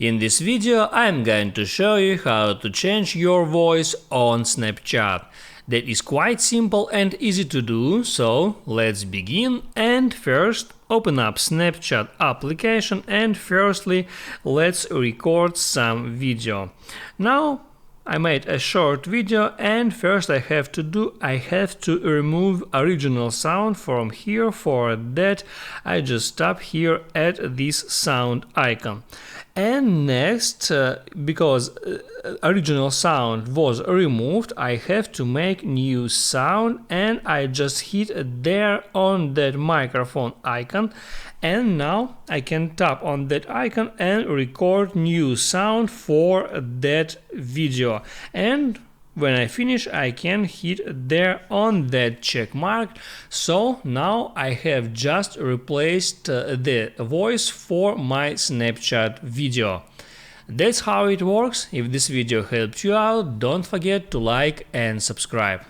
In this video I'm going to show you how to change your voice on Snapchat. That is quite simple and easy to do, so let's begin. And first open up Snapchat application and firstly let's record some video. Now I made a short video and first I have to remove original sound from here. For that I just tap here at this sound icon. And next, because original sound was removed, I have to make new sound and I just hit there on that microphone icon. And now I can tap on that icon and record new sound for that video. And when I finish, I can hit there on that check mark. So now I have just replaced the voice for my Snapchat video. That's how it works. If this video helped you out, don't forget to like and subscribe.